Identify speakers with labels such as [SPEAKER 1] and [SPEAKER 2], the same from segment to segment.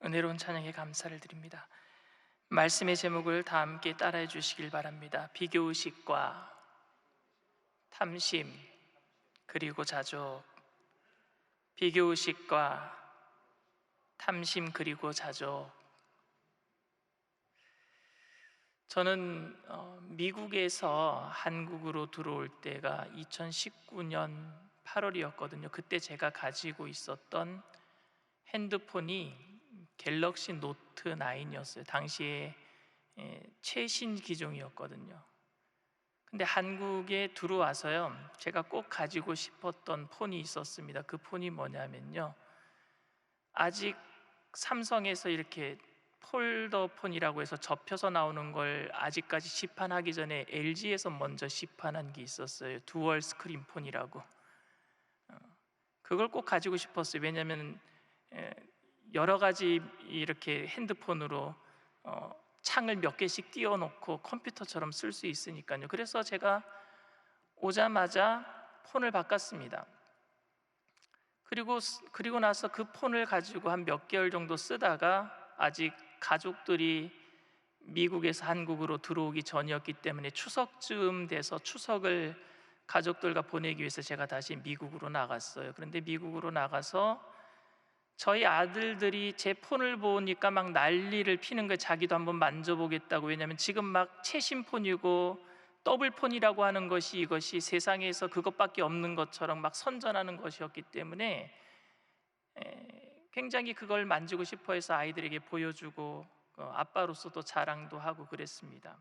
[SPEAKER 1] 은혜로운 찬양에 감사를 드립니다. 말씀의 제목을 다 함께 따라해 주시길 바랍니다. 비교의식과 탐심 그리고 자족. 비교의식과 탐심 그리고 자족. 저는 미국에서 한국으로 들어올 때가 2019년 8월이었거든요. 그때 제가 가지고 있었던 핸드폰이 갤럭시 노트 9이었어요. 당시에 최신 기종이었거든요. 근데 한국에 들어와서요, 제가 꼭 가지고 싶었던 폰이 있었습니다. 그 폰이 뭐냐면요, 아직 삼성에서 이렇게 폴더폰이라고 해서 접혀서 나오는 걸 아직까지 시판하기 전에 LG에서 먼저 시판한 게 있었어요. 듀얼 스크린 폰이라고. 그걸 꼭 가지고 싶었어요. 왜냐하면 여러 가지 이렇게 핸드폰으로 창을 몇 개씩 띄워놓고 컴퓨터처럼 쓸 수 있으니까요. 그래서 제가 오자마자 폰을 바꿨습니다. 그리고 나서 그 폰을 가지고 한 몇 개월 정도 쓰다가, 아직 가족들이 미국에서 한국으로 들어오기 전이었기 때문에 추석쯤 돼서 추석을 가족들과 보내기 위해서 제가 다시 미국으로 나갔어요. 그런데 미국으로 나가서 저희 아들들이 제 폰을 보니까 막 난리를 피는 거예요. 자기도 한번 만져보겠다고. 왜냐하면 지금 막 최신 폰이고 더블 폰이라고 하는 것이, 이것이 세상에서 그것밖에 없는 것처럼 막 선전하는 것이었기 때문에 굉장히 그걸 만지고 싶어 해서 아이들에게 보여주고 아빠로서도 자랑도 하고 그랬습니다.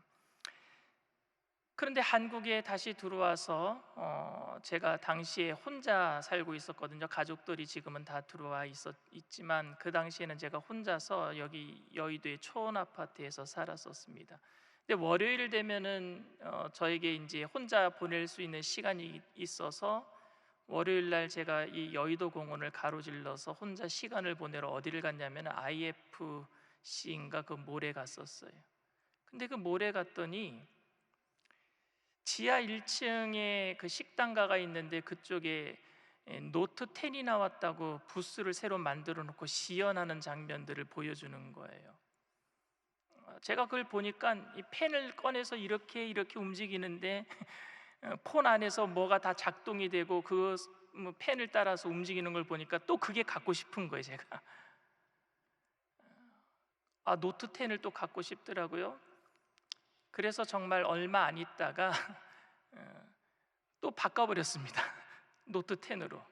[SPEAKER 1] 그런데 한국에 다시 들어와서 제가 당시에 혼자 살고 있었거든요. 가족들이 지금은 다 들어와 있지만 그 당시에는 제가 혼자서 여기 여의도의 초원 아파트에서 살았었습니다. 근데 월요일 되면은 저에게 이제 혼자 보낼 수 있는 시간이 있어서, 월요일 날 제가 이 여의도 공원을 가로질러서 혼자 시간을 보내러 어디를 갔냐면 IFC인가 그 몰에 갔었어요. 근데 그 몰에 갔더니 지하 1층에 그 식당가가 있는데, 그쪽에 노트 10이 나왔다고 부스를 새로 만들어 놓고 시연하는 장면들을 보여주는 거예요. 제가 그걸 보니까 이 펜을 꺼내서 이렇게 움직이는데 폰 안에서 뭐가 다 작동이 되고 그 펜을 따라서 움직이는 걸 보니까 또 그게 갖고 싶은 거예요. 제가 노트 10을 또 갖고 싶더라고요. 그래서 정말 얼마 안 있다가 또 바꿔버렸습니다. 노트 10으로.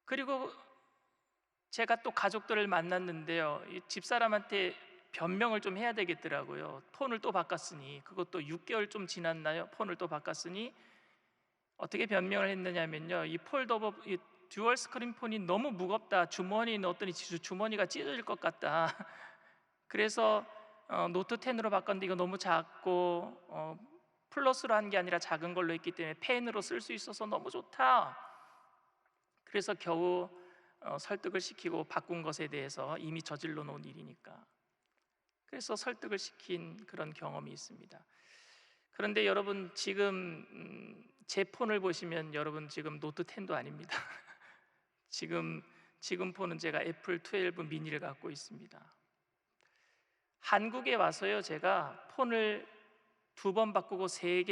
[SPEAKER 1] 그리고 제가 또 가족들을 만났는데요, 이 집사람한테 변명을 좀 해야 되겠더라고요. 폰을 또 바꿨으니, 그것도 6개월 좀 지났나요? 폰을 또 바꿨으니 어떻게 변명을 했느냐면요, 이 듀얼 스크린 폰이 너무 무겁다. 주머니에 넣었더니 주머니가 찢어질 것 같다. 그래서 노트 10으로 바꿨는데 이거 너무 작고 플러스로 한 게 아니라 작은 걸로 했기 때문에 펜으로 쓸 수 있어서 너무 좋다. 그래서 겨우 설득을 시키고 바꾼 것에 대해서, 이미 저질러 놓은 일이니까, 그래서 설득을 시킨 그런 경험이 있습니다. 그런데 여러분, 지금 제 폰을 보시면 여러분 지금 노트 10도 아닙니다. 지금 폰은 제가 애플 12 미니를 갖고 있습니다. 한국에 와서요, 제가 폰을 2번 바꾸고 세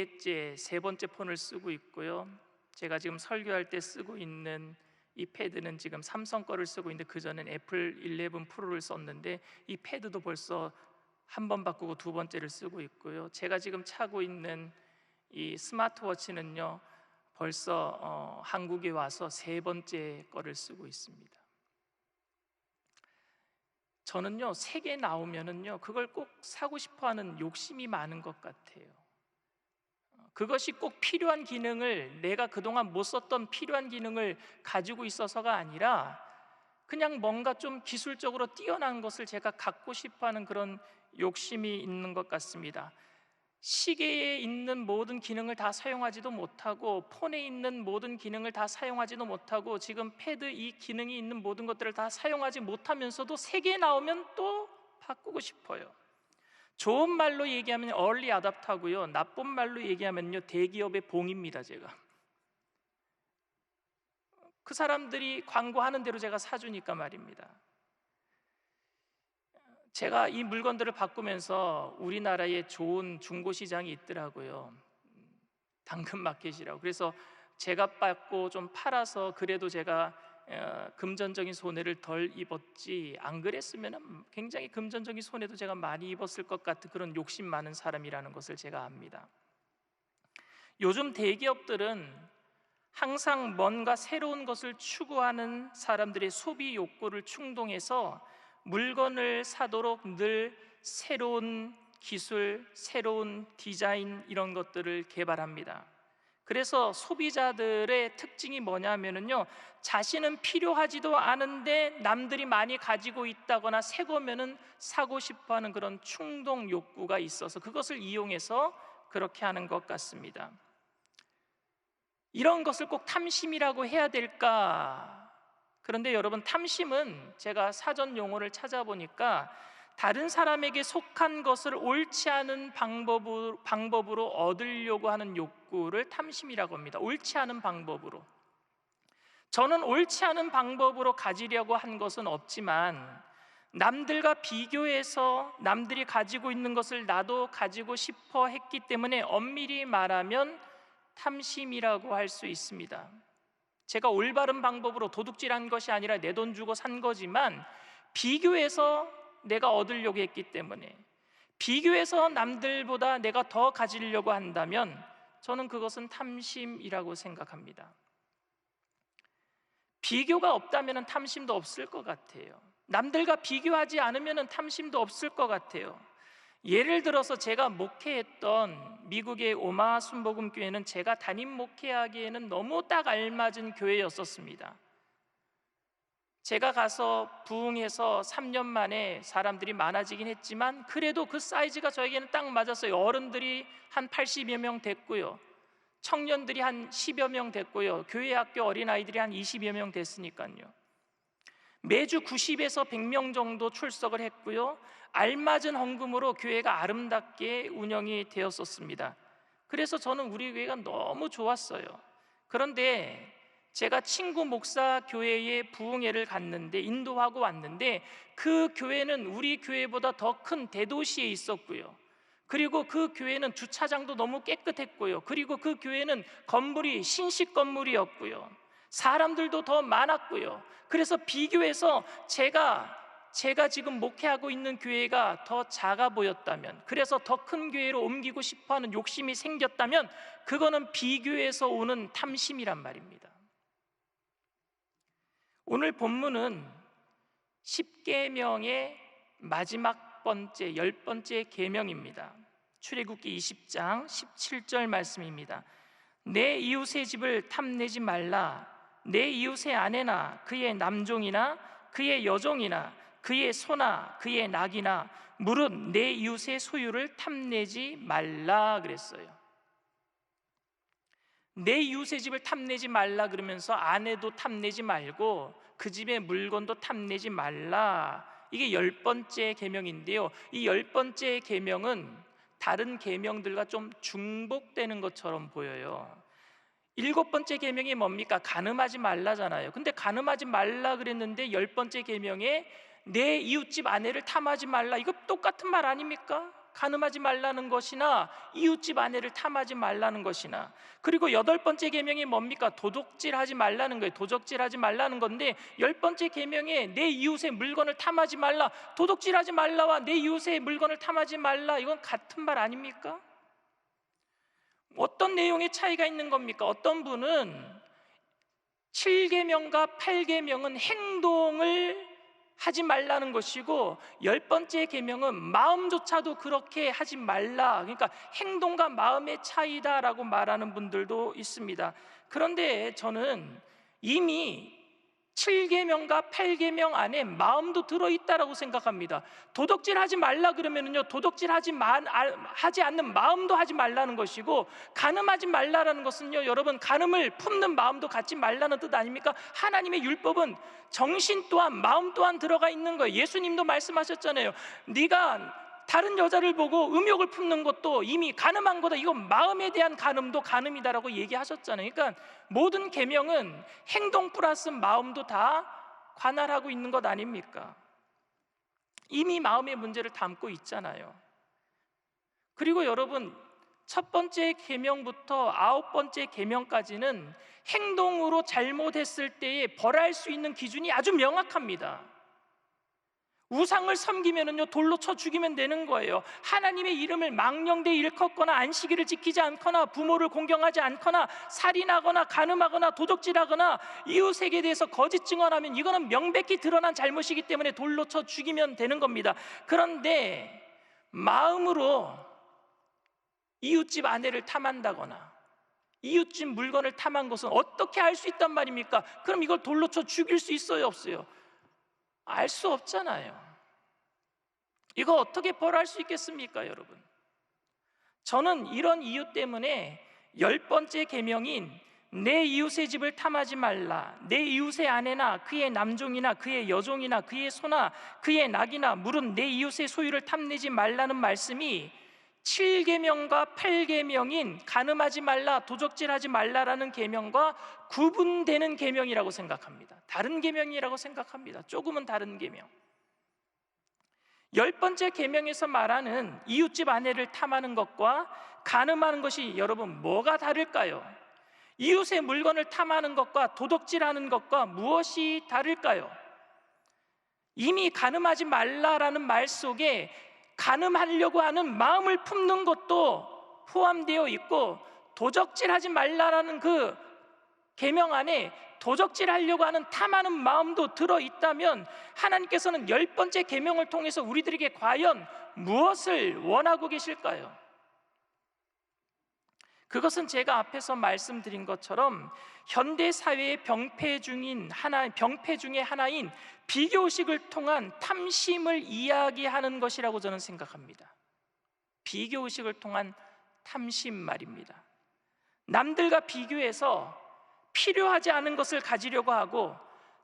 [SPEAKER 1] 번째 폰을 쓰고 있고요. 제가 지금 설교할 때 쓰고 있는 이 패드는 지금 삼성 거를 쓰고 있는데, 그전엔 애플 11 프로를 썼는데 이 패드도 벌써 1번 바꾸고 2번째를 쓰고 있고요. 제가 지금 차고 있는 이 스마트워치는요, 벌써 한국에 와서 3번째 거를 쓰고 있습니다. 저는요, 새 개 나오면은요, 그걸 꼭 사고 싶어하는 욕심이 많은 것 같아요. 그것이 꼭 필요한 기능을, 내가 그동안 못 썼던 필요한 기능을 가지고 있어서가 아니라, 그냥 뭔가 좀 기술적으로 뛰어난 것을 제가 갖고 싶어하는 그런 욕심이 있는 것 같습니다. 시계에 있는 모든 기능을 다 사용하지도 못하고, 폰에 있는 모든 기능을 다 사용하지도 못하고, 지금 패드 이 기능이 있는 모든 것들을 다 사용하지 못하면서도 새 개 나오면 또 바꾸고 싶어요. 좋은 말로 얘기하면 얼리 아답터고요, 나쁜 말로 얘기하면요, 대기업의 봉입니다. 제가 그 사람들이 광고하는 대로 제가 사주니까 말입니다. 제가 이 물건들을 바꾸면서 우리나라에 좋은 중고시장이 있더라고요. 당근마켓이라고. 그래서 제가 받고 좀 팔아서 그래도 제가 금전적인 손해를 덜 입었지, 안 그랬으면 굉장히 금전적인 손해도 제가 많이 입었을 것 같은 그런 욕심 많은 사람이라는 것을 제가 압니다. 요즘 대기업들은 항상 뭔가 새로운 것을 추구하는 사람들의 소비 욕구를 충동해서 물건을 사도록 늘 새로운 기술, 새로운 디자인 이런 것들을 개발합니다. 그래서 소비자들의 특징이 뭐냐면요, 자신은 필요하지도 않은데 남들이 많이 가지고 있다거나 새 거면은 사고 싶어하는 그런 충동 욕구가 있어서 그것을 이용해서 그렇게 하는 것 같습니다. 이런 것을 꼭 탐심이라고 해야 될까? 그런데 여러분, 탐심은 제가 사전 용어를 찾아보니까 다른 사람에게 속한 것을 옳지 않은 방법으로 얻으려고 하는 욕구를 탐심이라고 합니다. 옳지 않은 방법으로. 저는 옳지 않은 방법으로 가지려고 한 것은 없지만 남들과 비교해서 남들이 가지고 있는 것을 나도 가지고 싶어 했기 때문에 엄밀히 말하면 탐심이라고 할 수 있습니다. 제가 올바른 방법으로 도둑질한 것이 아니라 내 돈 주고 산 거지만 비교해서 내가 얻으려고 했기 때문에, 비교해서 남들보다 내가 더 가지려고 한다면 저는 그것은 탐심이라고 생각합니다. 비교가 없다면 탐심도 없을 것 같아요. 남들과 비교하지 않으면 탐심도 없을 것 같아요. 예를 들어서 제가 목회했던 미국의 오마하 순복음교회는 제가 담임 목회하기에는 너무 딱 알맞은 교회였었습니다. 제가 가서 부흥해서 3년 만에 사람들이 많아지긴 했지만 그래도 그 사이즈가 저에게는 딱 맞았어요. 어른들이 한 80여 명 됐고요, 청년들이 한 10여 명 됐고요, 교회 학교 어린아이들이 한 20여 명 됐으니까요. 매주 90에서 100명 정도 출석을 했고요, 알맞은 헌금으로 교회가 아름답게 운영이 되었었습니다. 그래서 저는 우리 교회가 너무 좋았어요. 그런데 제가 친구 목사 교회에 부흥회를 갔는데, 인도하고 왔는데 그 교회는 우리 교회보다 더 큰 대도시에 있었고요, 그리고 그 교회는 주차장도 너무 깨끗했고요, 그리고 그 교회는 건물이 신식 건물이었고요, 사람들도 더 많았고요. 그래서 비교해서 제가 지금 목회하고 있는 교회가 더 작아 보였다면, 그래서 더 큰 교회로 옮기고 싶어하는 욕심이 생겼다면 그거는 비교에서 오는 탐심이란 말입니다. 오늘 본문은 10계명의 마지막 번째, 10번째 계명입니다. 출애굽기 20장 17절 말씀입니다. 내 이웃의 집을 탐내지 말라. 내 이웃의 아내나 그의 남종이나 그의 여종이나 그의 소나 그의 낙이나 무릇 내 이웃의 소유를 탐내지 말라 그랬어요. 내 이웃의 집을 탐내지 말라 그러면서 아내도 탐내지 말고 그 집의 물건도 탐내지 말라, 이게 10번째 계명인데요, 이 10번째 계명은 다른 계명들과 좀 중복되는 것처럼 보여요. 7번째 계명이 뭡니까? 간음하지 말라잖아요. 근데 간음하지 말라 그랬는데 10번째 계명에 내 이웃집 아내를 탐하지 말라, 이거 똑같은 말 아닙니까? 간음하지 말라는 것이나 이웃집 아내를 탐하지 말라는 것이나. 그리고 8번째 계명이 뭡니까? 도둑질하지 말라는 거예요. 도적질하지 말라는 건데 10번째 계명에 내 이웃의 물건을 탐하지 말라, 도둑질하지 말라와 내 이웃의 물건을 탐하지 말라, 이건 같은 말 아닙니까? 어떤 내용의 차이가 있는 겁니까? 어떤 분은 7계명과 8계명은 행동을 하지 말라는 것이고 10번째 계명은 마음조차도 그렇게 하지 말라, 그러니까 행동과 마음의 차이다라고 말하는 분들도 있습니다. 그런데 저는 이미 7계명과 8계명 안에 마음도 들어있다라고 생각합니다. 도둑질하지 말라 그러면요, 도둑질하지 않는 마음도 하지 말라는 것이고, 간음하지 말라라는 것은요, 여러분, 간음을 품는 마음도 갖지 말라는 뜻 아닙니까? 하나님의 율법은 정신 또한 마음 또한 들어가 있는 거예요. 예수님도 말씀하셨잖아요. 네가 다른 여자를 보고 음욕을 품는 것도 이미 간음한 거다, 이건 마음에 대한 간음도 간음이다라고 얘기하셨잖아요. 그러니까 모든 계명은 행동 플러스 마음도 다 관할하고 있는 것 아닙니까? 이미 마음의 문제를 담고 있잖아요. 그리고 여러분, 첫 번째 계명부터 9번째 계명까지는 행동으로 잘못했을 때에 벌할 수 있는 기준이 아주 명확합니다. 우상을 섬기면은요, 돌로 쳐 죽이면 되는 거예요. 하나님의 이름을 망령되이 일컫거나 안식일을 지키지 않거나 부모를 공경하지 않거나 살인하거나 간음하거나 도적질하거나 이웃에게 대해서 거짓 증언하면 이거는 명백히 드러난 잘못이기 때문에 돌로 쳐 죽이면 되는 겁니다. 그런데 마음으로 이웃집 아내를 탐한다거나 이웃집 물건을 탐한 것은 어떻게 알 수 있단 말입니까? 그럼 이걸 돌로 쳐 죽일 수 있어요, 없어요? 알 수 없잖아요. 이거 어떻게 벌할 수 있겠습니까, 여러분? 저는 이런 이유 때문에 10번째 계명인 내 이웃의 집을 탐하지 말라, 내 이웃의 아내나 그의 남종이나 그의 여종이나 그의 소나 그의 낙이나 물은 내 이웃의 소유를 탐내지 말라는 말씀이 7계명과 8계명인 간음하지 말라, 도적질하지 말라라는 계명과 구분되는 계명이라고 생각합니다. 다른 계명이라고 생각합니다. 조금은 다른 계명. 10번째 계명에서 말하는 이웃집 아내를 탐하는 것과 간음하는 것이 여러분 뭐가 다를까요? 이웃의 물건을 탐하는 것과 도둑질하는 것과 무엇이 다를까요? 이미 간음하지 말라라는 말 속에 간음하려고 하는 마음을 품는 것도 포함되어 있고, 도적질하지 말라라는 그 계명 안에 도적질하려고 하는 탐하는 마음도 들어있다면 하나님께서는 10번째 계명을 통해서 우리들에게 과연 무엇을 원하고 계실까요? 그것은 제가 앞에서 말씀드린 것처럼 현대 사회의 병폐 중에 하나인 비교의식을 통한 탐심을 이야기하는 것이라고 저는 생각합니다. 비교의식을 통한 탐심 말입니다. 남들과 비교해서 필요하지 않은 것을 가지려고 하고,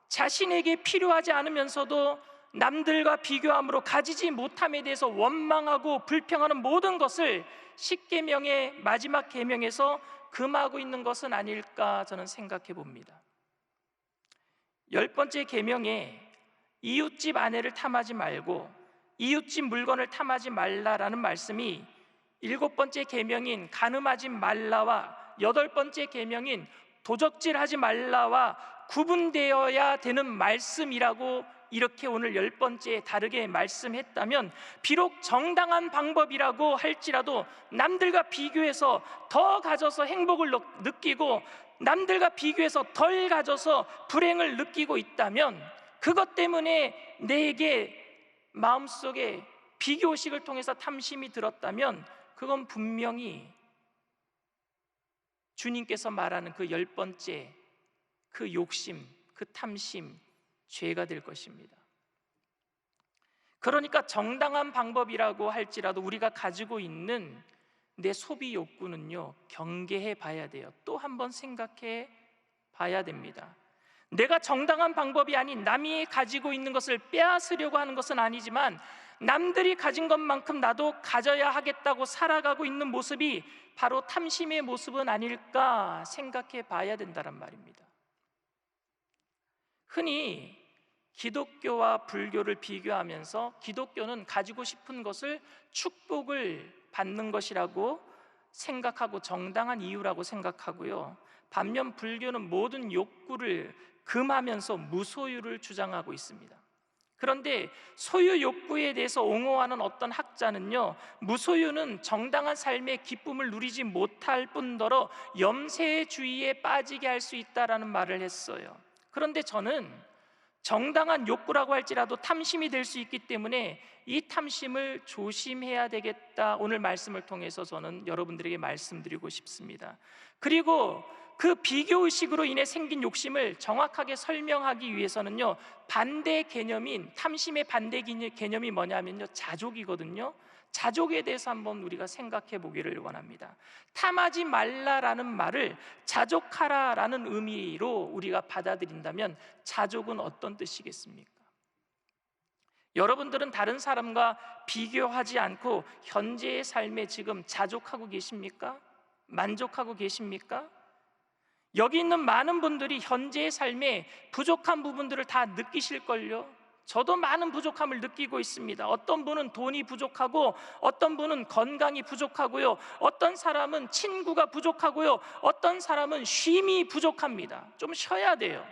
[SPEAKER 1] 자신에게 필요하지 않으면서도 남들과 비교함으로 가지지 못함에 대해서 원망하고 불평하는 모든 것을 10계명의 마지막 계명에서 금하고 있는 것은 아닐까 저는 생각해 봅니다. 10번째 계명에 이웃집 아내를 탐하지 말고 이웃집 물건을 탐하지 말라라는 말씀이 7번째 계명인 간음하지 말라와 8번째 계명인 도적질하지 말라와 구분되어야 되는 말씀이라고 이렇게 오늘 10번째 다르게 말씀했다면, 비록 정당한 방법이라고 할지라도 남들과 비교해서 더 가져서 행복을 느끼고 남들과 비교해서 덜 가져서 불행을 느끼고 있다면, 그것 때문에 내게 마음속에 비교의식을 통해서 탐심이 들었다면 그건 분명히 주님께서 말하는 그 10번째 그 욕심, 그 탐심, 죄가 될 것입니다. 그러니까 정당한 방법이라고 할지라도 우리가 가지고 있는 내 소비 욕구는요, 경계해 봐야 돼요. 또 한 번 생각해 봐야 됩니다. 내가 정당한 방법이 아닌 남이 가지고 있는 것을 빼앗으려고 하는 것은 아니지만, 남들이 가진 것만큼 나도 가져야 하겠다고 살아가고 있는 모습이 바로 탐심의 모습은 아닐까 생각해 봐야 된다는 말입니다. 흔히 기독교와 불교를 비교하면서 기독교는 가지고 싶은 것을 축복을 받는 것이라고 생각하고 정당한 이유라고 생각하고요, 반면 불교는 모든 욕구를 금하면서 무소유를 주장하고 있습니다. 그런데 소유 욕구에 대해서 옹호하는 어떤 학자는요, 무소유는 정당한 삶의 기쁨을 누리지 못할 뿐더러 염세주의에 빠지게 할 수 있다라는 말을 했어요. 그런데 저는 정당한 욕구라고 할지라도 탐심이 될 수 있기 때문에 이 탐심을 조심해야 되겠다, 오늘 말씀을 통해서 저는 여러분들에게 말씀드리고 싶습니다. 그리고 그 비교의식으로 인해 생긴 욕심을 정확하게 설명하기 위해서는요, 반대 개념인 탐심의 반대 개념이 뭐냐면요, 자족이거든요. 자족에 대해서 한번 우리가 생각해 보기를 원합니다. 탐하지 말라라는 말을 자족하라라는 의미로 우리가 받아들인다면 자족은 어떤 뜻이겠습니까? 여러분들은 다른 사람과 비교하지 않고 현재의 삶에 지금 자족하고 계십니까? 만족하고 계십니까? 여기 있는 많은 분들이 현재의 삶에 부족한 부분들을 다 느끼실걸요? 저도 많은 부족함을 느끼고 있습니다. 어떤 분은 돈이 부족하고, 어떤 분은 건강이 부족하고요, 어떤 사람은 친구가 부족하고요, 어떤 사람은 쉼이 부족합니다. 좀 쉬어야 돼요.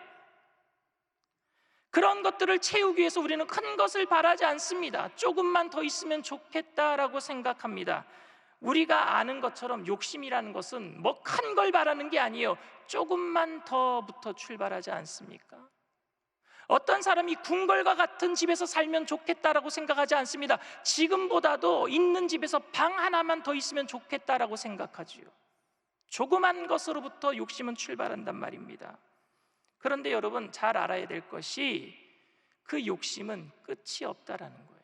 [SPEAKER 1] 그런 것들을 채우기 위해서 우리는 큰 것을 바라지 않습니다. 조금만 더 있으면 좋겠다라고 생각합니다. 우리가 아는 것처럼 욕심이라는 것은 뭐 큰 걸 바라는 게 아니에요. 조금만 더부터 출발하지 않습니까? 어떤 사람이 궁궐과 같은 집에서 살면 좋겠다라고 생각하지 않습니다. 지금보다도 있는 집에서 방 하나만 더 있으면 좋겠다라고 생각하지요. 조그만 것으로부터 욕심은 출발한단 말입니다. 그런데 여러분, 잘 알아야 될 것이 그 욕심은 끝이 없다라는 거예요.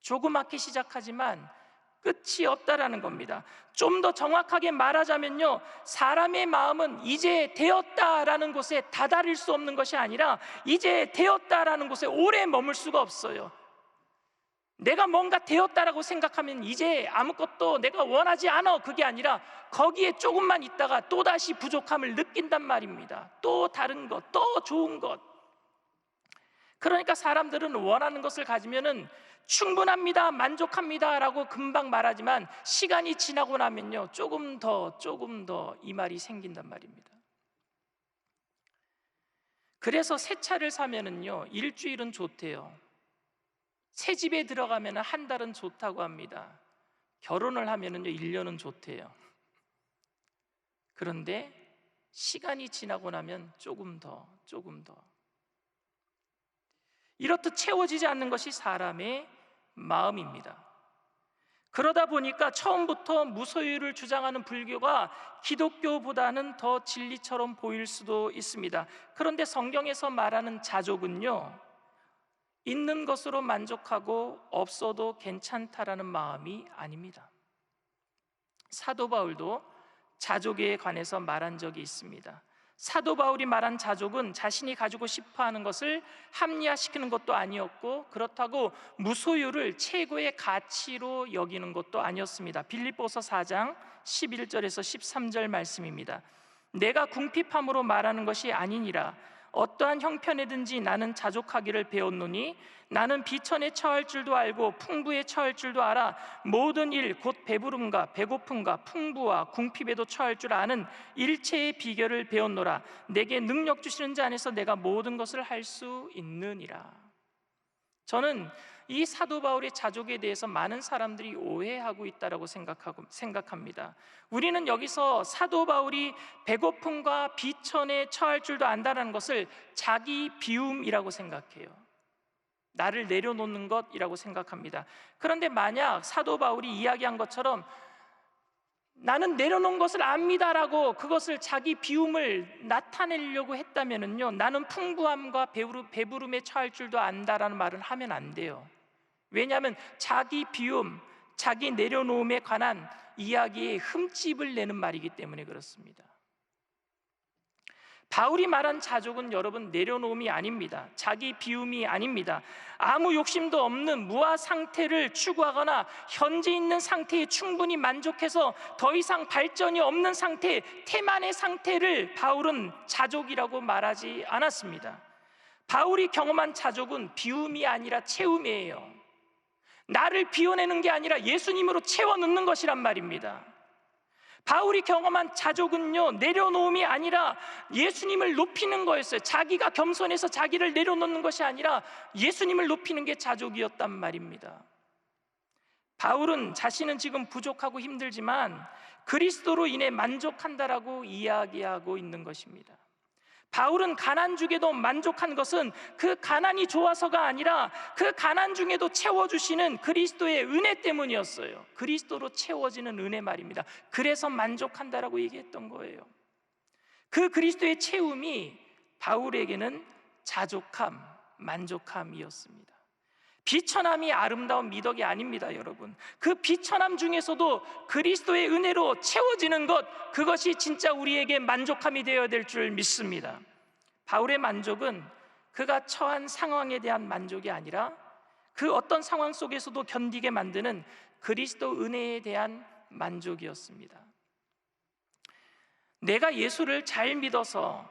[SPEAKER 1] 조그맣게 시작하지만 끝이 없다라는 겁니다. 좀 더 정확하게 말하자면요, 사람의 마음은 이제 되었다라는 곳에 다다를 수 없는 것이 아니라 이제 되었다라는 곳에 오래 머물 수가 없어요. 내가 뭔가 되었다라고 생각하면 이제 아무것도 내가 원하지 않아, 그게 아니라 거기에 조금만 있다가 또다시 부족함을 느낀단 말입니다. 또 다른 것, 또 좋은 것. 그러니까 사람들은 원하는 것을 가지면은 충분합니다, 만족합니다 라고 금방 말하지만 시간이 지나고 나면요, 조금 더 이 말이 생긴단 말입니다. 그래서 새 차를 사면은요, 일주일은 좋대요. 새 집에 들어가면 한 달은 좋다고 합니다. 결혼을 하면은요, 1년은 좋대요. 그런데 시간이 지나고 나면 조금 더 이렇듯 채워지지 않는 것이 사람의 마음입니다. 그러다 보니까 처음부터 무소유를 주장하는 불교가 기독교보다는 더 진리처럼 보일 수도 있습니다. 그런데 성경에서 말하는 자족은요, 있는 것으로 만족하고 없어도 괜찮다라는 마음이 아닙니다. 사도 바울도 자족에 관해서 말한 적이 있습니다. 사도 바울이 말한 자족은 자신이 가지고 싶어하는 것을 합리화시키는 것도 아니었고, 그렇다고 무소유를 최고의 가치로 여기는 것도 아니었습니다. 빌립보서 4장 11절에서 13절 말씀입니다. 내가 궁핍함으로 말하는 것이 아니니라. 어떠한 형편에든지 나는 자족하기를 배웠노니 나는 비천에 처할 줄도 알고 풍부에 처할 줄도 알아. 모든 일 곧 배부름과 배고픔과 풍부와 궁핍에도 처할 줄 아는 일체의 비결을 배웠노라. 내게 능력 주시는 자 안에서 내가 모든 것을 할 수 있느니라. 저는 이 사도 바울의 자족에 대해서 많은 사람들이 오해하고 있다고 생각합니다. 우리는 여기서 사도 바울이 배고픔과 비천에 처할 줄도 안다는 것을 자기 비움이라고 생각해요. 나를 내려놓는 것이라고 생각합니다. 그런데 만약 사도 바울이 이야기한 것처럼 나는 내려놓은 것을 압니다라고 그것을 자기 비움을 나타내려고 했다면요, 나는 풍부함과 배부름에 처할 줄도 안다라는 말은 하면 안 돼요. 왜냐하면 자기 비움, 자기 내려놓음에 관한 이야기에 흠집을 내는 말이기 때문에 그렇습니다. 바울이 말한 자족은 여러분 내려놓음이 아닙니다. 자기 비움이 아닙니다. 아무 욕심도 없는 무아 상태를 추구하거나 현재 있는 상태에 충분히 만족해서 더 이상 발전이 없는 상태, 태만의 상태를 바울은 자족이라고 말하지 않았습니다. 바울이 경험한 자족은 비움이 아니라 채움이에요. 나를 비워내는 게 아니라 예수님으로 채워 넣는 것이란 말입니다. 바울이 경험한 자족은요, 내려놓음이 아니라 예수님을 높이는 거였어요. 자기가 겸손해서 자기를 내려놓는 것이 아니라 예수님을 높이는 게 자족이었단 말입니다. 바울은 자신은 지금 부족하고 힘들지만 그리스도로 인해 만족한다라고 이야기하고 있는 것입니다. 바울은 가난 중에도 만족한 것은 그 가난이 좋아서가 아니라 그 가난 중에도 채워주시는 그리스도의 은혜 때문이었어요. 그리스도로 채워지는 은혜 말입니다. 그래서 만족한다라고 얘기했던 거예요. 그 그리스도의 채움이 바울에게는 자족함, 만족함이었습니다. 비천함이 아름다운 미덕이 아닙니다, 여러분. 그 비천함 중에서도 그리스도의 은혜로 채워지는 것, 그것이 진짜 우리에게 만족함이 되어야 될 줄 믿습니다. 바울의 만족은 그가 처한 상황에 대한 만족이 아니라 그 어떤 상황 속에서도 견디게 만드는 그리스도 은혜에 대한 만족이었습니다. 내가 예수를 잘 믿어서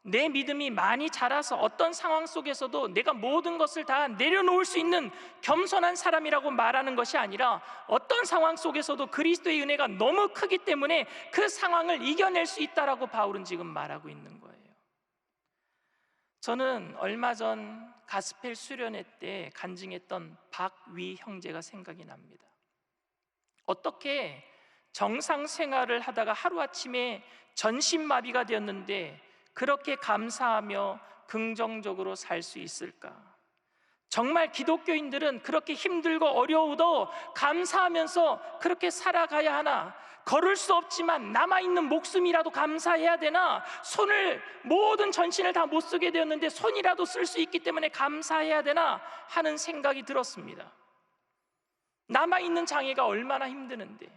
[SPEAKER 1] 내 믿음이 많이 자라서 어떤 상황 속에서도 내가 모든 것을 다 내려놓을 수 있는 겸손한 사람이라고 말하는 것이 아니라, 어떤 상황 속에서도 그리스도의 은혜가 너무 크기 때문에 그 상황을 이겨낼 수 있다라고 바울은 지금 말하고 있는 거예요. 저는 얼마 전 가스펠 수련회 때 간증했던 박위 형제가 생각이 납니다. 어떻게 정상 생활을 하다가 하루아침에 전신마비가 되었는데 그렇게 감사하며 긍정적으로 살 수 있을까? 정말 기독교인들은 그렇게 힘들고 어려워도 감사하면서 그렇게 살아가야 하나? 걸을 수 없지만 남아있는 목숨이라도 감사해야 되나? 모든 전신을 다 못 쓰게 되었는데 손이라도 쓸 수 있기 때문에 감사해야 되나? 하는 생각이 들었습니다. 남아있는 장애가 얼마나 힘드는데.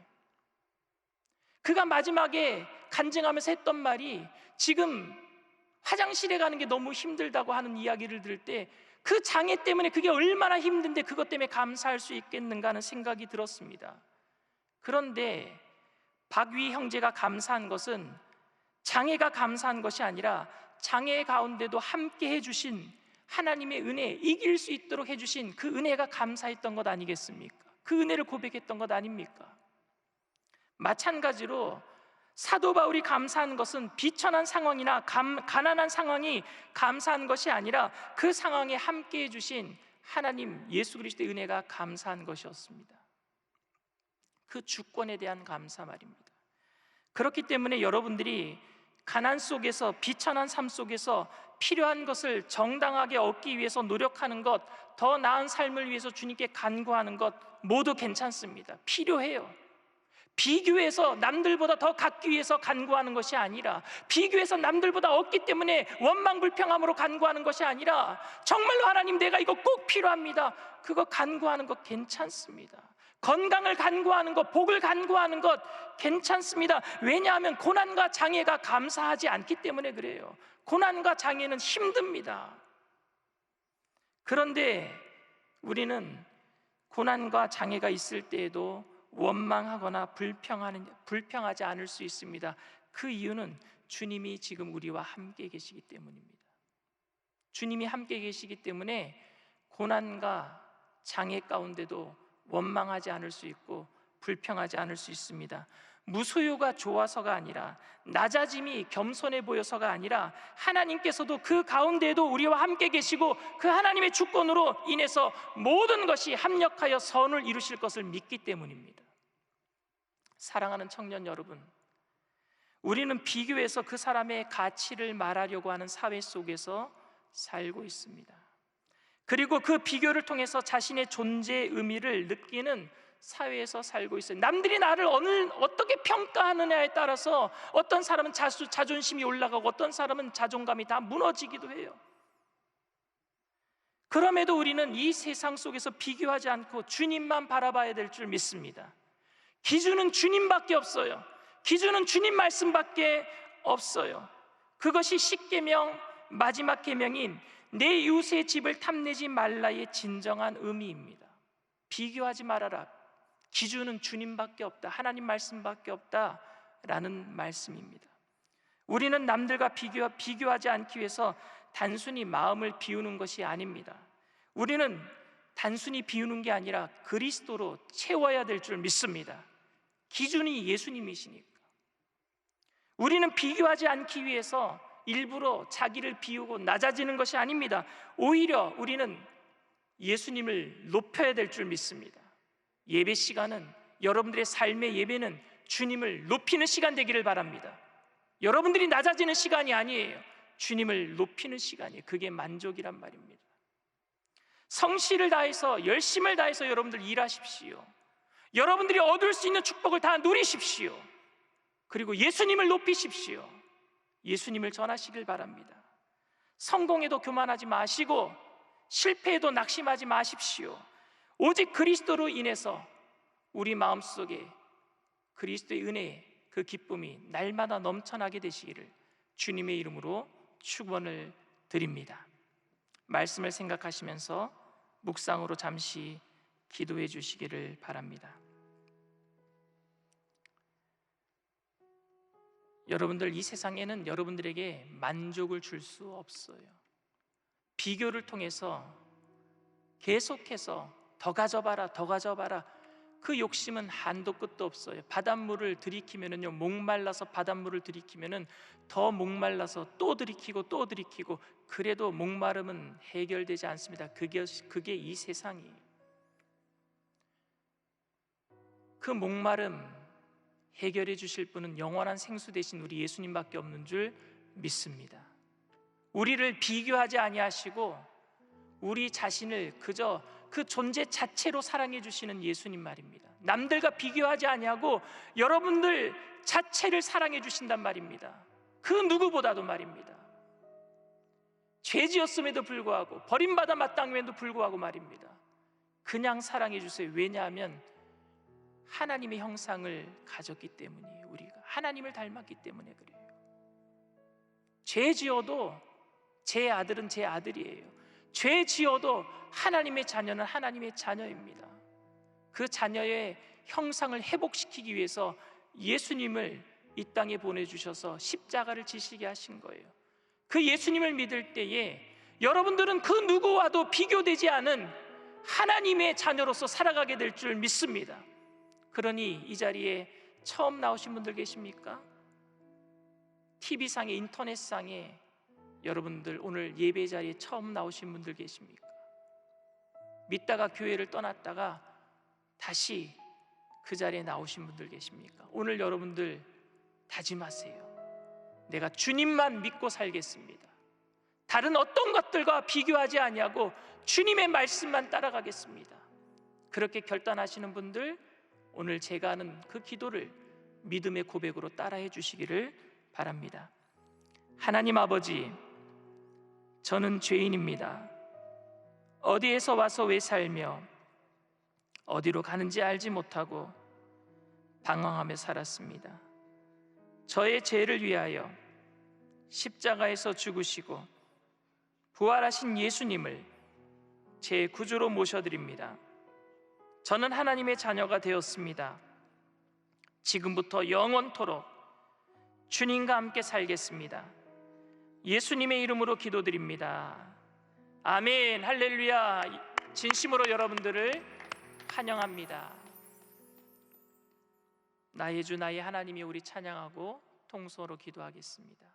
[SPEAKER 1] 그가 마지막에 간증하면서 했던 말이, 지금 화장실에 가는 게 너무 힘들다고 하는 이야기를 들을 때 그 장애 때문에 그게 얼마나 힘든데 그것 때문에 감사할 수 있겠는가 하는 생각이 들었습니다. 그런데 박위 형제가 감사한 것은 장애가 감사한 것이 아니라 장애 가운데도 함께 해주신 하나님의 은혜, 이길 수 있도록 해주신 그 은혜가 감사했던 것 아니겠습니까? 그 은혜를 고백했던 것 아닙니까? 마찬가지로 사도 바울이 감사한 것은 비천한 상황이나 가난한 상황이 감사한 것이 아니라 그 상황에 함께해 주신 하나님 예수 그리스도의 은혜가 감사한 것이었습니다. 그 주권에 대한 감사 말입니다. 그렇기 때문에 여러분들이 가난 속에서, 비천한 삶 속에서 필요한 것을 정당하게 얻기 위해서 노력하는 것, 더 나은 삶을 위해서 주님께 간구하는 것 모두 괜찮습니다. 필요해요. 비교해서 남들보다 더 갖기 위해서 간구하는 것이 아니라, 비교해서 남들보다 얻기 때문에 원망불평함으로 간구하는 것이 아니라, 정말로 하나님 내가 이거 꼭 필요합니다, 그거 간구하는 것 괜찮습니다. 건강을 간구하는 것, 복을 간구하는 것 괜찮습니다. 왜냐하면 고난과 장애가 감사하지 않기 때문에 그래요. 고난과 장애는 힘듭니다. 그런데 우리는 고난과 장애가 있을 때에도 원망하거나 불평하지 않을 수 있습니다. 그 이유는 주님이 지금 우리와 함께 계시기 때문입니다. 주님이 함께 계시기 때문에 고난과 장애 가운데도 원망하지 않을 수 있고 불평하지 않을 수 있습니다. 무소유가 좋아서가 아니라, 낮아짐이 겸손해 보여서가 아니라, 하나님께서도 그 가운데에도 우리와 함께 계시고 그 하나님의 주권으로 인해서 모든 것이 합력하여 선을 이루실 것을 믿기 때문입니다. 사랑하는 청년 여러분, 우리는 비교해서 그 사람의 가치를 말하려고 하는 사회 속에서 살고 있습니다. 그리고 그 비교를 통해서 자신의 존재의 의미를 느끼는 사회에서 살고 있어요. 남들이 나를 어떻게 평가하느냐에 따라서 어떤 사람은 자존심이 올라가고 어떤 사람은 자존감이 다 무너지기도 해요. 그럼에도 우리는 이 세상 속에서 비교하지 않고 주님만 바라봐야 될 줄 믿습니다. 기준은 주님밖에 없어요. 기준은 주님 말씀밖에 없어요. 그것이 십계명 마지막 계명인 내 이웃의 집을 탐내지 말라의 진정한 의미입니다. 비교하지 말아라. 기준은 주님밖에 없다, 하나님 말씀밖에 없다라는 말씀입니다. 우리는 남들과 비교하지 않기 위해서 단순히 마음을 비우는 것이 아닙니다. 우리는 단순히 비우는 게 아니라 그리스도로 채워야 될 줄 믿습니다. 기준이 예수님이시니까. 우리는 비교하지 않기 위해서 일부러 자기를 비우고 낮아지는 것이 아닙니다. 오히려 우리는 예수님을 높여야 될 줄 믿습니다. 예배 시간은, 여러분들의 삶의 예배는 주님을 높이는 시간 되기를 바랍니다. 여러분들이 낮아지는 시간이 아니에요. 주님을 높이는 시간이에요. 그게 만족이란 말입니다. 성실을 다해서, 열심을 다해서 여러분들 일하십시오. 여러분들이 얻을 수 있는 축복을 다 누리십시오. 그리고 예수님을 높이십시오. 예수님을 전하시길 바랍니다. 성공해도 교만하지 마시고 실패해도 낙심하지 마십시오. 오직 그리스도로 인해서 우리 마음속에 그리스도의 은혜의 그 기쁨이 날마다 넘쳐나게 되시기를 주님의 이름으로 축원을 드립니다. 말씀을 생각하시면서 묵상으로 잠시 기도해 주시기를 바랍니다. 여러분들, 이 세상에는 여러분들에게 만족을 줄 수 없어요. 비교를 통해서 계속해서 더 가져봐라, 더 가져봐라. 그 욕심은 한도 끝도 없어요. 바닷물을 들이키면은요, 목말라서 바닷물을 들이키면은 더 목말라서 또 들이키고 또 들이키고, 그래도 목마름은 해결되지 않습니다. 그게 이 세상이에요. 그 목마름 해결해 주실 분은 영원한 생수 되신 우리 예수님밖에 없는 줄 믿습니다. 우리를 비교하지 아니하시고 우리 자신을 그저 그 존재 자체로 사랑해 주시는 예수님 말입니다. 남들과 비교하지 아니하고 여러분들 자체를 사랑해 주신단 말입니다. 그 누구보다도 말입니다. 죄지었음에도 불구하고, 버림받아 마땅함에도 불구하고 말입니다. 그냥 사랑해 주세요. 왜냐하면 하나님의 형상을 가졌기 때문이에요. 우리가 하나님을 닮았기 때문에 그래요. 죄 지어도 제 아들은 제 아들이에요. 죄 지어도 하나님의 자녀는 하나님의 자녀입니다. 그 자녀의 형상을 회복시키기 위해서 예수님을 이 땅에 보내주셔서 십자가를 지시게 하신 거예요. 그 예수님을 믿을 때에 여러분들은 그 누구와도 비교되지 않은 하나님의 자녀로서 살아가게 될 줄 믿습니다. 그러니 이 자리에 처음 나오신 분들 계십니까? TV상에, 인터넷상에 여러분들 오늘 예배 자리에 처음 나오신 분들 계십니까? 믿다가 교회를 떠났다가 다시 그 자리에 나오신 분들 계십니까? 오늘 여러분들 다짐하세요. 내가 주님만 믿고 살겠습니다. 다른 어떤 것들과 비교하지 아니하고 주님의 말씀만 따라가겠습니다. 그렇게 결단하시는 분들, 오늘 제가 하는 그 기도를 믿음의 고백으로 따라해 주시기를 바랍니다. 하나님 아버지, 저는 죄인입니다. 어디에서 와서 왜 살며 어디로 가는지 알지 못하고 방황하며 살았습니다. 저의 죄를 위하여 십자가에서 죽으시고 부활하신 예수님을 제 구주로 모셔드립니다. 저는 하나님의 자녀가 되었습니다. 지금부터 영원토록 주님과 함께 살겠습니다. 예수님의 이름으로 기도드립니다. 아멘. 할렐루야. 진심으로 여러분들을 환영합니다. 나의 주 나의 하나님이 우리 찬양하고 통성으로 기도하겠습니다.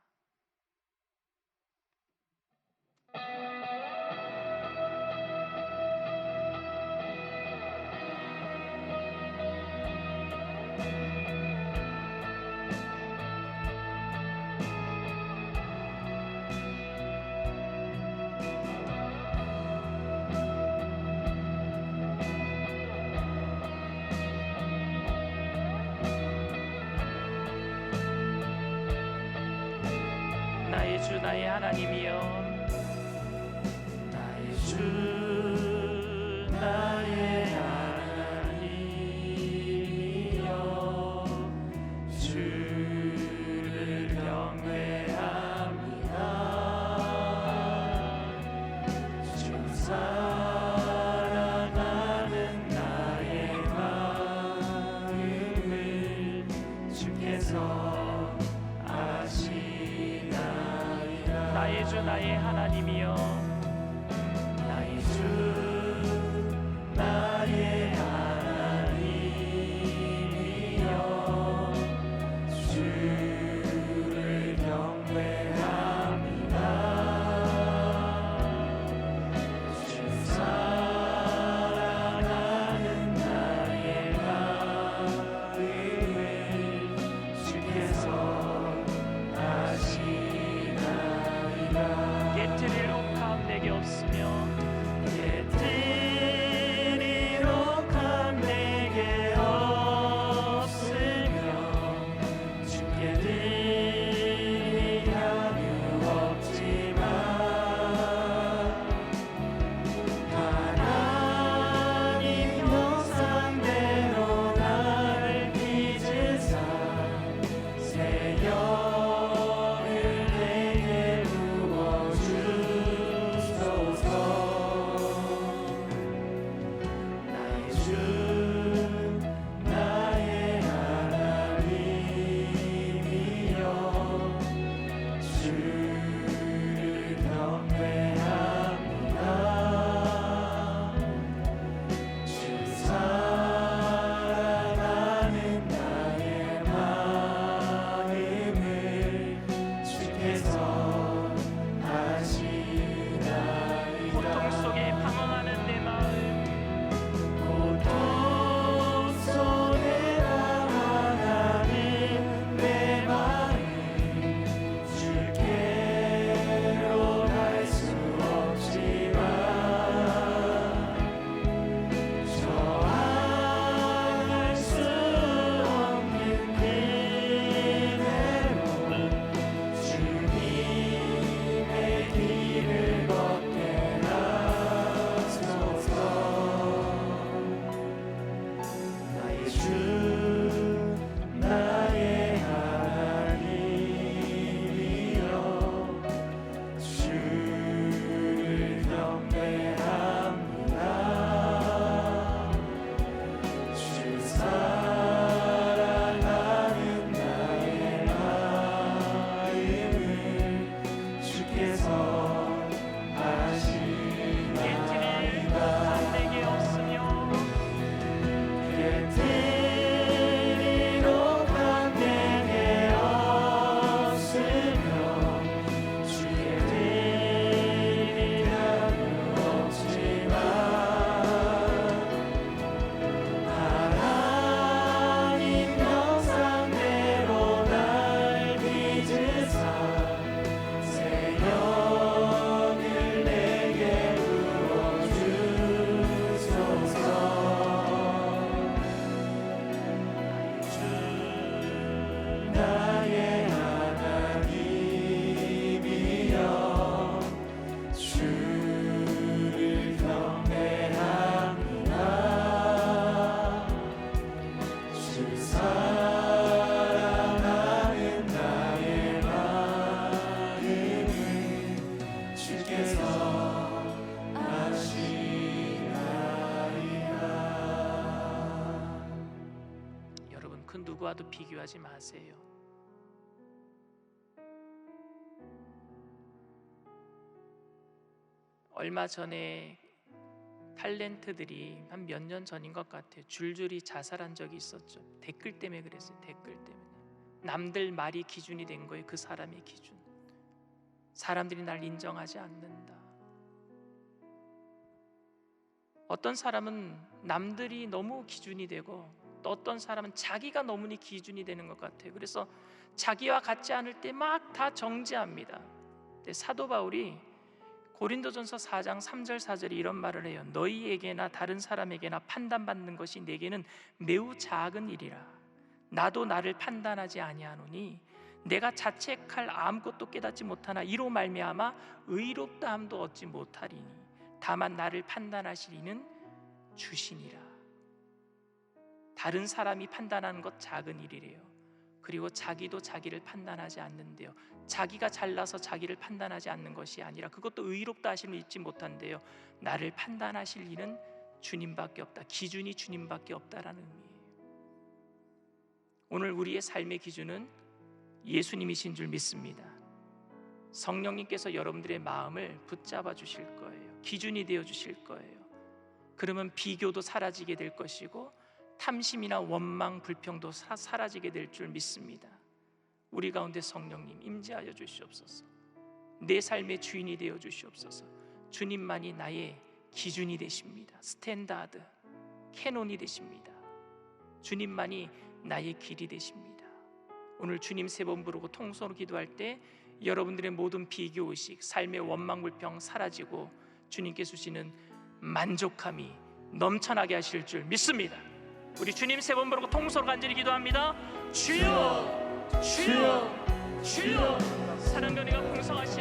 [SPEAKER 1] 나의 주 나의 하나님이여, 나의 주 나의 하나님이여, 주를 경외합니다. 주 사랑하는 나의 마음을 주께서 나의 주 나의 하나님이여, 나의 주 나의 하나님이여, 주를 경외합니다. 주 누구와도 비교하지 마세요. 얼마 전에 탤런트들이 한 몇 년 전인 것 같아요. 줄줄이 자살한 적이 있었죠. 댓글 때문에 그랬어요. 댓글 때문에. 남들 말이 기준이 된 거예요. 그 사람의 기준. 사람들이 날 인정하지 않는다. 어떤 사람은 남들이 너무 기준이 되고, 또 어떤 사람은 자기가 너무 기준이 되는 것 같아요. 그래서 자기와 같지 않을 때 막 다 정죄합니다. 근데 사도 바울이 고린도전서 4장 3절 4절에 이런 말을 해요. 너희에게나 다른 사람에게나 판단받는 것이 내게는 매우 작은 일이라. 나도 나를 판단하지 아니하노니 내가 자책할 아무것도 깨닫지 못하나 이로 말미암아 의롭다함도 얻지 못하리니 다만 나를 판단하실 이는 주시니라. 다른 사람이 판단하는 것 작은 일이래요. 그리고 자기도 자기를 판단하지 않는데요. 자기가 잘나서 자기를 판단하지 않는 것이 아니라 그것도 의롭다 하심을 잊지 못한대요. 나를 판단하실 이는 주님밖에 없다. 기준이 주님밖에 없다라는 의미예요. 오늘 우리의 삶의 기준은 예수님이신 줄 믿습니다. 성령님께서 여러분들의 마음을 붙잡아 주실 거예요. 기준이 되어 주실 거예요. 그러면 비교도 사라지게 될 것이고 탐심이나 원망, 불평도 사라지게 될 줄 믿습니다. 우리 가운데 성령님 임재하여 주시옵소서. 내 삶의 주인이 되어 주시옵소서. 주님만이 나의 기준이 되십니다. 스탠다드, 캐논이 되십니다. 주님만이 나의 길이 되십니다. 오늘 주님 3번 부르고 통성으로 기도할 때 여러분들의 모든 비교의식, 삶의 원망, 불평 사라지고 주님께서 주시는 만족함이 넘쳐나게 하실 줄 믿습니다. 우리 주님 3번 부르고 통성으로 간절히 기도합니다. 주여, 주여, 주여. 사랑과 은혜가 풍성하시